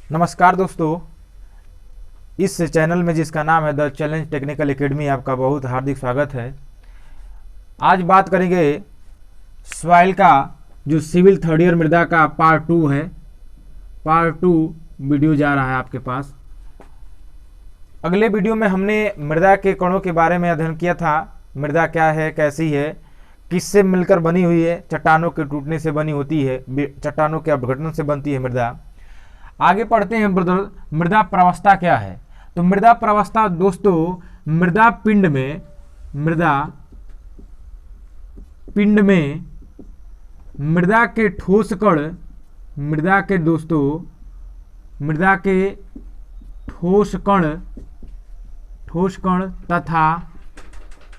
नमस्कार दोस्तों, इस चैनल में जिसका नाम है द चैलेंज टेक्निकल एकेडमी, आपका बहुत हार्दिक स्वागत है। आज बात करेंगे सॉइल का जो सिविल थर्ड ईयर मृदा का पार्ट 2 है। पार्ट 2 वीडियो जा रहा है आपके पास। अगले वीडियो में हमने मृदा के कणों के बारे में अध्ययन किया था। मृदा क्या है, कैसी है, किससे मिलकर बनी हुई है। चट्टानों के टूटने से बनी होती है, चट्टानों के अपघटन से बनती है मृदा। आगे पढ़ते हैं ब्रदर, मृदा प्रावस्था क्या है। तो मृदा प्रावस्था दोस्तों, मृदा पिंड में मृदा के ठोस कण, मृदा के ठोस कण तथा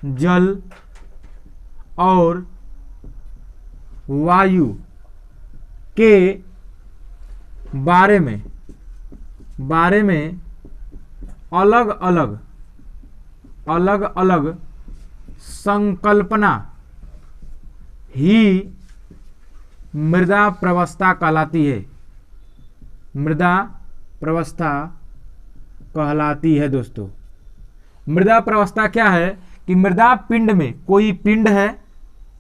जल और वायु के बारे में अलग अलग संकल्पना ही मृदा प्रावस्था कहलाती है। मृदा प्रावस्था कहलाती है दोस्तों। मृदा प्रावस्था क्या है कि मृदा पिंड में कोई पिंड है,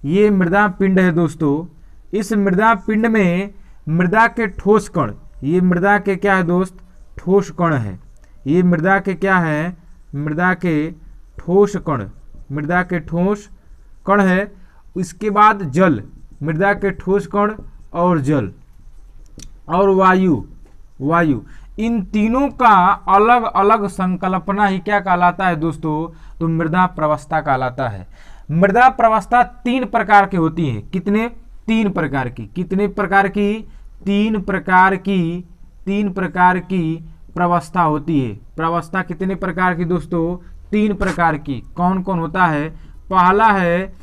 ये मृदा पिंड है दोस्तों। इस मृदा पिंड में मृदा के ठोस कण, ये मृदा के क्या है दोस्त, ठोस कण है। ये मृदा के क्या है, मृदा के ठोस कण है। इसके बाद जल, मृदा के ठोस कण और जल और वायु, इन तीनों का अलग अलग संकल्पना ही क्या कहलाता है दोस्तों, तो मृदा प्रावस्था कहलाता है। मृदा प्रावस्था 3 प्रकार की होती है। कितने? 3 प्रकार की। कितने प्रकार की? 3 प्रकार की प्रावस्था होती है। प्रावस्था कितने प्रकार की दोस्तों? 3 प्रकार की। कौन कौन होता है? पहला है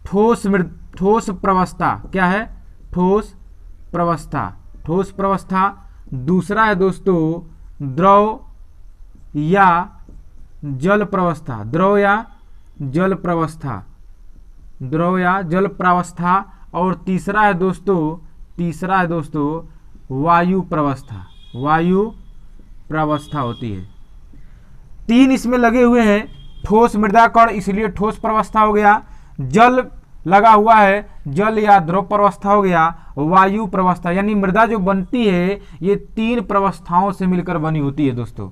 ठोस प्रावस्था। क्या है? ठोस प्रावस्था। दूसरा है दोस्तों द्रव या जल प्रावस्था। और तीसरा है दोस्तों वायु प्रावस्था होती है। 3 इसमें लगे हुए हैं। ठोस मृदा कण, इसलिए ठोस प्रावस्था हो गया। जल लगा हुआ है, जल या द्रव प्रावस्था हो गया। वायु प्रावस्था, यानी मृदा जो बनती है ये 3 प्रावस्थाओं से मिलकर बनी होती है दोस्तों।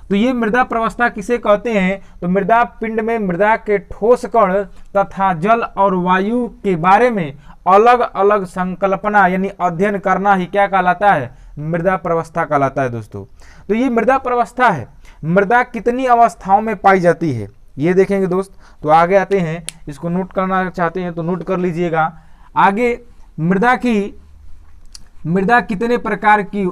तो ये मृदा प्रावस्था किसे कहते हैं? तो मृदा पिंड में मृदा के ठोस कण तथा जल और वायु के बारे में अलग अलग संकल्पना यानी अध्ययन करना ही क्या कहलाता है? मृदा प्रावस्था कहलाता है दोस्तों। तो ये मृदा प्रावस्था है। मृदा कितनी अवस्थाओं में पाई जाती है ये देखेंगे दोस्त। तो आगे आते हैं, इसको नोट करना चाहते हैं तो नोट कर लीजिएगा। आगे मृदा कितने प्रकार की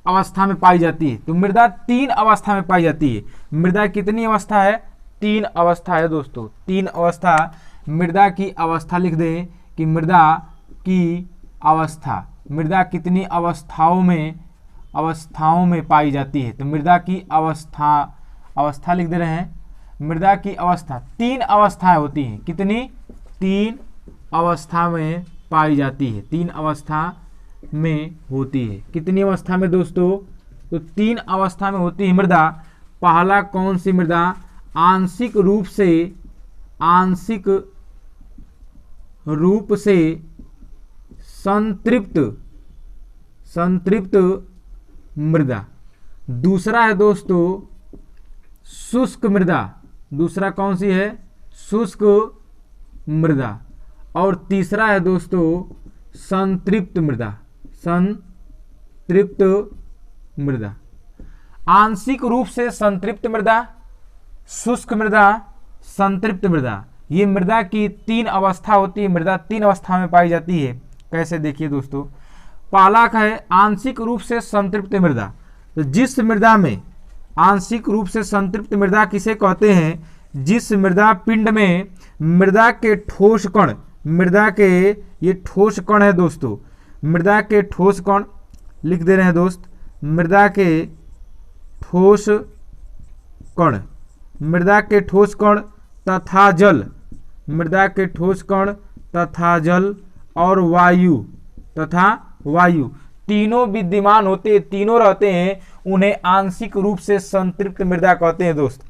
अवस्था में पाई जाती है? तो मृदा 3 अवस्था में पाई जाती है। मृदा कितनी अवस्था है? 3 अवस्था है दोस्तों। 3 अवस्था। मृदा की अवस्था लिख दें कि मृदा कितनी अवस्थाओं में पाई जाती है। तो मृदा की अवस्था लिख दे रहे हैं। मृदा की अवस्था 3 अवस्थाएं होती हैं। कितनी? 3 अवस्था में पाई जाती है। 3 अवस्था में होती है। कितनी अवस्था में दोस्तों? तो 3 अवस्था में होती है मृदा। पहला कौन सी मृदा? आंशिक रूप से संतृप्त मृदा। दूसरा है दोस्तों शुष्क मृदा। दूसरा कौन सी है? शुष्क मृदा। और तीसरा है दोस्तों संतृप्त मृदा। आंशिक रूप से संतृप्त मृदा, शुष्क मृदा, संतृप्त मृदा, ये मृदा की 3 अवस्था होती है। मृदा 3 अवस्था में पाई जाती है। कैसे? देखिए दोस्तों, पहला का है आंशिक रूप से संतृप्त मृदा। तो जिस मृदा में आंशिक रूप से संतृप्त मृदा किसे कहते हैं? जिस मृदा पिंड में मृदा के ठोस कण, मृदा के ये ठोस कण है दोस्तों। मृदा के ठोस कण लिख दे रहे हैं दोस्त। मृदा के ठोस कण, मृदा के ठोस कण तथा जल, मृदा के ठोस कण तथा जल और वायु तथा वायु, तीनों विद्यमान होते, तीनों रहते हैं, उन्हें आंशिक रूप से संतृप्त मृदा कहते हैं दोस्त।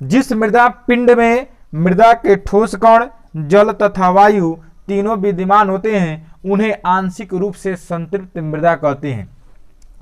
जिस मृदा पिंड में मृदा के ठोस कण, जल तथा वायु तीनों विद्यमान होते हैं, उन्हें आंशिक रूप से संतृप्त मृदा कहते हैं।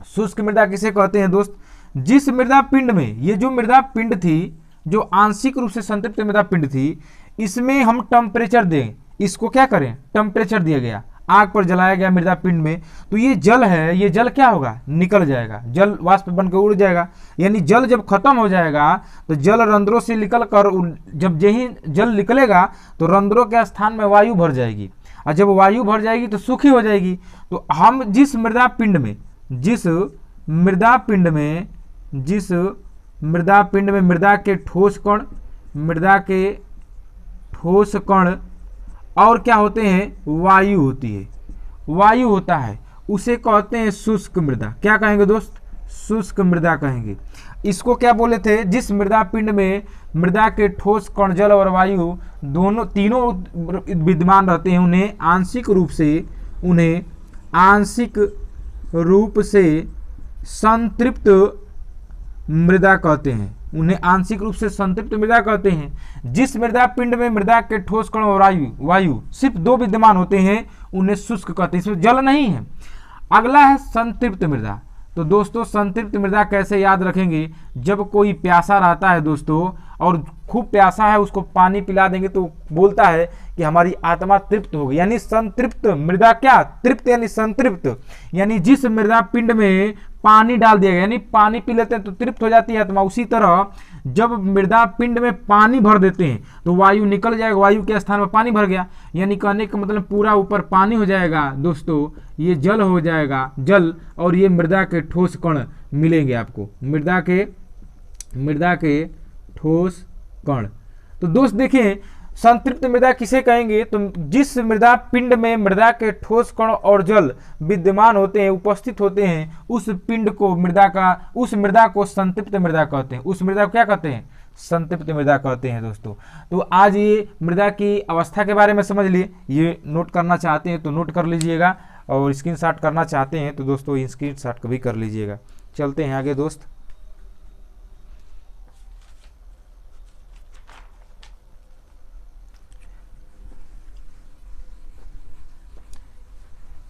शुष्क मृदा किसे कहते हैं दोस्त? जिस मृदा पिंड में, ये जो मृदा पिंड थी, जो आंशिक रूप से संतृप्त मृदा पिंड थी, इसमें हम टेम्परेचर दें, इसको क्या करें, टेम्परेचर दिया गया, आग पर जलाया गया मृदा पिंड में, तो ये जल है, ये जल क्या होगा, निकल जाएगा, जल वाष्प बनकर उड़ जाएगा। यानी जल जब खत्म हो जाएगा तो जल रंध्रों से निकल कर, जब यही जल निकलेगा तो रंध्रों के स्थान में वायु भर जाएगी, और जब वायु भर जाएगी तो सूखी हो जाएगी। तो हम जिस मृदा पिंड में मृदा के ठोस कण और क्या होते हैं, वायु होती है, वायु होता है, उसे कहते हैं शुष्क मृदा। क्या कहेंगे दोस्त? शुष्क मृदा कहेंगे। इसको क्या बोले थे? जिस मृदा पिंड में मृदा के ठोस कण, जल और वायु तीनों विद्यमान रहते हैं, उन्हें आंशिक रूप से संतृप्त मृदा कहते हैं, उन्हें आंशिक रूप से संतृप्त मृदा कहते हैं। जिस मृदा पिंड में मृदा के ठोस कण और वायु सिर्फ दो विद्यमान होते हैं, उन्हें शुष्क कहते हैं, इसमें जल नहीं है। अगला है संतृप्त मृदा। तो दोस्तों संतृप्त मृदा कैसे याद रखेंगे? जब कोई प्यासा रहता है दोस्तों और खूब प्यासा है, उसको पानी पिला देंगे तो बोलता है कि हमारी आत्मा तृप्त हो गई। यानी संतृप्त मृदा, क्या तृप्त यानी संतृप्त, यानी जिस मृदा पिंड में पानी डाल दिया गया, यानी पानी पी लेते हैं तो तृप्त हो जाती है आत्मा। उसी तरह जब मृदा पिंड में पानी भर देते हैं तो वायु निकल जाएगा, वायु के स्थान में पानी भर गया, यानी कहने का मतलब पूरा ऊपर पानी हो जाएगा दोस्तों, ये जल हो जाएगा, जल, और ये मृदा के ठोस कण मिलेंगे आपको, मृदा के ठोस कण। तो दोस्त देखें संतृप्त मृदा किसे कहेंगे? तो जिस मृदा पिंड में मृदा के ठोस कण और जल विद्यमान होते हैं, उपस्थित होते हैं, उस पिंड को उस मृदा को संतृप्त मृदा कहते हैं। उस मृदा को क्या कहते हैं? संतृप्त मृदा कहते हैं दोस्तों। तो आज ये मृदा की अवस्था के बारे में समझ लिए। ये नोट करना चाहते हैं तो नोट कर लीजिएगा, और स्क्रीनशॉट करना चाहते हैं तो दोस्तों स्क्रीनशॉट भी कर लीजिएगा। चलते हैं आगे दोस्त।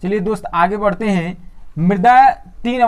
चलिए दोस्त आगे बढ़ते हैं। मृदा 3